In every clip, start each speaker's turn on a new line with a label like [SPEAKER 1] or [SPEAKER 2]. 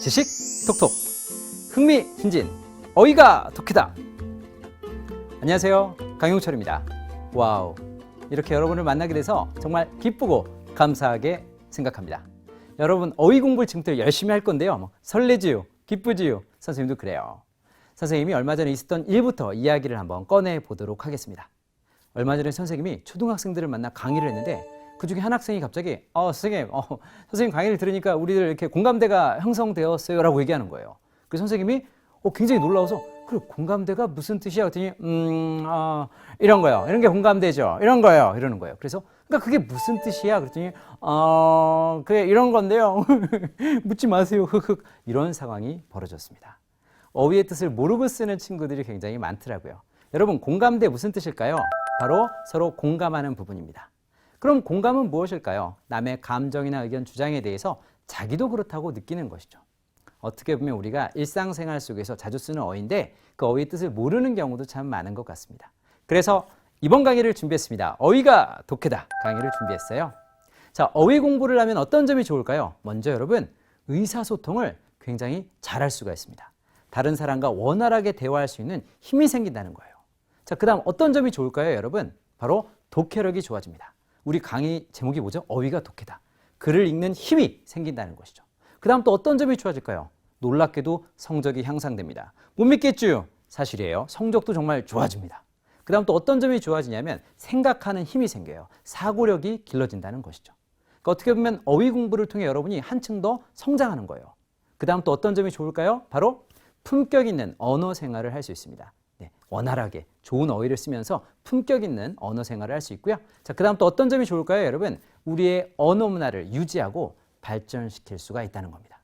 [SPEAKER 1] 지식 톡톡 흥미진진 어이가 독해다. 안녕하세요, 강용철입니다. 와우, 이렇게 여러분을 만나게 돼서 정말 기쁘고 감사하게 생각합니다. 여러분 어이 공부를 지금부터 열심히 할 건데요, 설레지요, 기쁘지요. 선생님도 그래요. 선생님이 얼마 전에 있었던 일부터 이야기를 한번 꺼내 보도록 하겠습니다. 얼마 전에 선생님이 초등학생들을 만나 강의를 했는데 그 중에 한 학생이 갑자기 선생님 강의를 들으니까 우리들 이렇게 공감대가 형성되었어요 라고 얘기하는 거예요. 그래서 선생님이 굉장히 놀라워서 그래, 공감대가 무슨 뜻이야? 그랬더니 이런 거요, 이런 게 공감대죠, 이런 거요, 이러는 거예요. 그래서 그러니까 그게 무슨 뜻이야? 그랬더니 그게 이런 건데요. 묻지 마세요. 흑흑. 이런 상황이 벌어졌습니다. 어휘의 뜻을 모르고 쓰는 친구들이 굉장히 많더라고요. 여러분, 공감대 무슨 뜻일까요? 바로 서로 공감하는 부분입니다. 그럼 공감은 무엇일까요? 남의 감정이나 의견, 주장에 대해서 자기도 그렇다고 느끼는 것이죠. 어떻게 보면 우리가 일상생활 속에서 자주 쓰는 어휘인데 그 어휘의 뜻을 모르는 경우도 참 많은 것 같습니다. 그래서 이번 강의를 준비했습니다. 어휘가 독해다 강의를 준비했어요. 자, 어휘 공부를 하면 어떤 점이 좋을까요? 먼저 여러분, 의사소통을 굉장히 잘할 수가 있습니다. 다른 사람과 원활하게 대화할 수 있는 힘이 생긴다는 거예요. 자, 그 다음 어떤 점이 좋을까요, 여러분? 바로 독해력이 좋아집니다. 우리 강의 제목이 뭐죠? 어휘가 독해다. 글을 읽는 힘이 생긴다는 것이죠. 그 다음 또 어떤 점이 좋아질까요? 놀랍게도 성적이 향상됩니다. 못 믿겠죠? 사실이에요. 성적도 정말 좋아집니다. 그 다음 또 어떤 점이 좋아지냐면 생각하는 힘이 생겨요. 사고력이 길러진다는 것이죠. 그러니까 어떻게 보면 어휘 공부를 통해 여러분이 한층 더 성장하는 거예요. 그 다음 또 어떤 점이 좋을까요? 바로 품격 있는 언어 생활을 할 수 있습니다. 원활하게 좋은 어휘를 쓰면서 품격 있는 언어 생활을 할 수 있고요. 자, 그 다음 또 어떤 점이 좋을까요, 여러분? 우리의 언어 문화를 유지하고 발전시킬 수가 있다는 겁니다.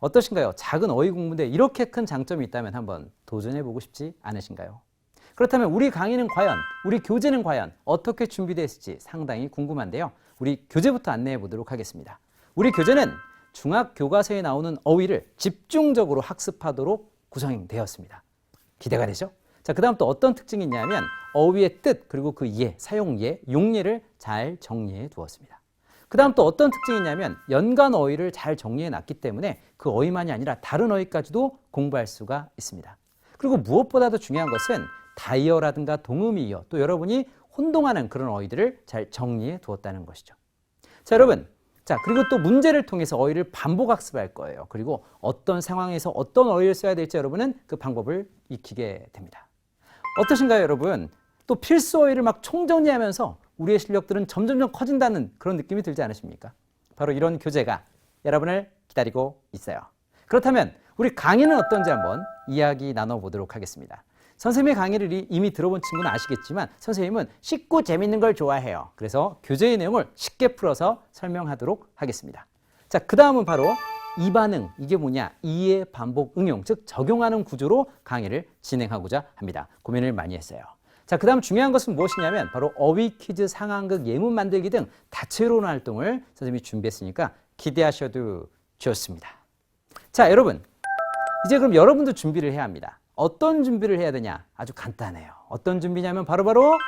[SPEAKER 1] 어떠신가요? 작은 어휘 공부인데 이렇게 큰 장점이 있다면 한번 도전해보고 싶지 않으신가요? 그렇다면 우리 강의는 과연, 우리 교재는 과연 어떻게 준비되어 있을지 상당히 궁금한데요. 우리 교재부터 안내해 보도록 하겠습니다. 우리 교재는 중학교과서에 나오는 어휘를 집중적으로 학습하도록 구성되었습니다. 기대가 되죠? 자, 그 다음 또 어떤 특징이 있냐면 어휘의 뜻, 그리고 그 예, 사용예, 용례를 잘 정리해 두었습니다. 그 다음 또 어떤 특징이 있냐면 연관 어휘를 잘 정리해 놨기 때문에 그 어휘만이 아니라 다른 어휘까지도 공부할 수가 있습니다. 그리고 무엇보다도 중요한 것은 다이어라든가 동음이어, 또 여러분이 혼동하는 그런 어휘들을 잘 정리해 두었다는 것이죠. 자, 여러분. 자, 그리고 또 문제를 통해서 어휘를 반복 학습할 거예요. 그리고 어떤 상황에서 어떤 어휘를 써야 될지 여러분은 그 방법을 익히게 됩니다. 어떠신가요, 여러분? 또 필수 어휘를 막 총정리하면서 우리의 실력들은 점점점 커진다는 그런 느낌이 들지 않으십니까? 바로 이런 교재가 여러분을 기다리고 있어요. 그렇다면 우리 강의는 어떤지 한번 이야기 나눠보도록 하겠습니다. 선생님의 강의를 이미 들어본 친구는 아시겠지만 선생님은 쉽고 재밌는 걸 좋아해요. 그래서 교재의 내용을 쉽게 풀어서 설명하도록 하겠습니다. 자, 그 다음은 바로 이 반응, 이게 뭐냐? 이해, 반복, 응용, 즉 적용하는 구조로 강의를 진행하고자 합니다. 고민을 많이 했어요. 자, 그 다음 중요한 것은 무엇이냐면 바로 어휘 퀴즈, 상황극, 예문 만들기 등 다채로운 활동을 선생님이 준비했으니까 기대하셔도 좋습니다. 자, 여러분, 이제 그럼 여러분도 준비를 해야 합니다. 어떤 준비를 해야 되냐? 아주 간단해요. 어떤 준비냐면 바로바로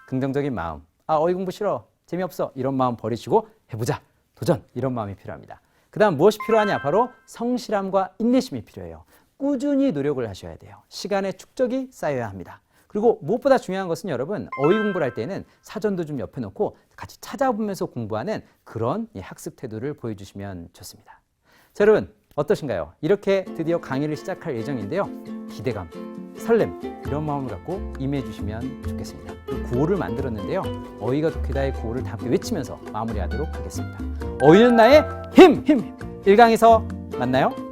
[SPEAKER 1] 긍정적인 마음. 어휘 공부 싫어, 재미없어, 이런 마음 버리시고 해보자, 도전, 이런 마음이 필요합니다. 그 다음 무엇이 필요하냐? 바로 성실함과 인내심이 필요해요. 꾸준히 노력을 하셔야 돼요. 시간의 축적이 쌓여야 합니다. 그리고 무엇보다 중요한 것은 여러분, 어휘 공부를 할 때는 사전도 좀 옆에 놓고 같이 찾아보면서 공부하는 그런 학습 태도를 보여주시면 좋습니다. 자, 여러분 어떠신가요? 이렇게 드디어 강의를 시작할 예정인데요. 기대감, 설렘, 이런 마음을 갖고 임해 주시면 좋겠습니다. 구호를 만들었는데요. 어휘가 독해다의 구호를 다 함께 외치면서 마무리하도록 하겠습니다. 어휘는 나의 힘! 1강에서 만나요.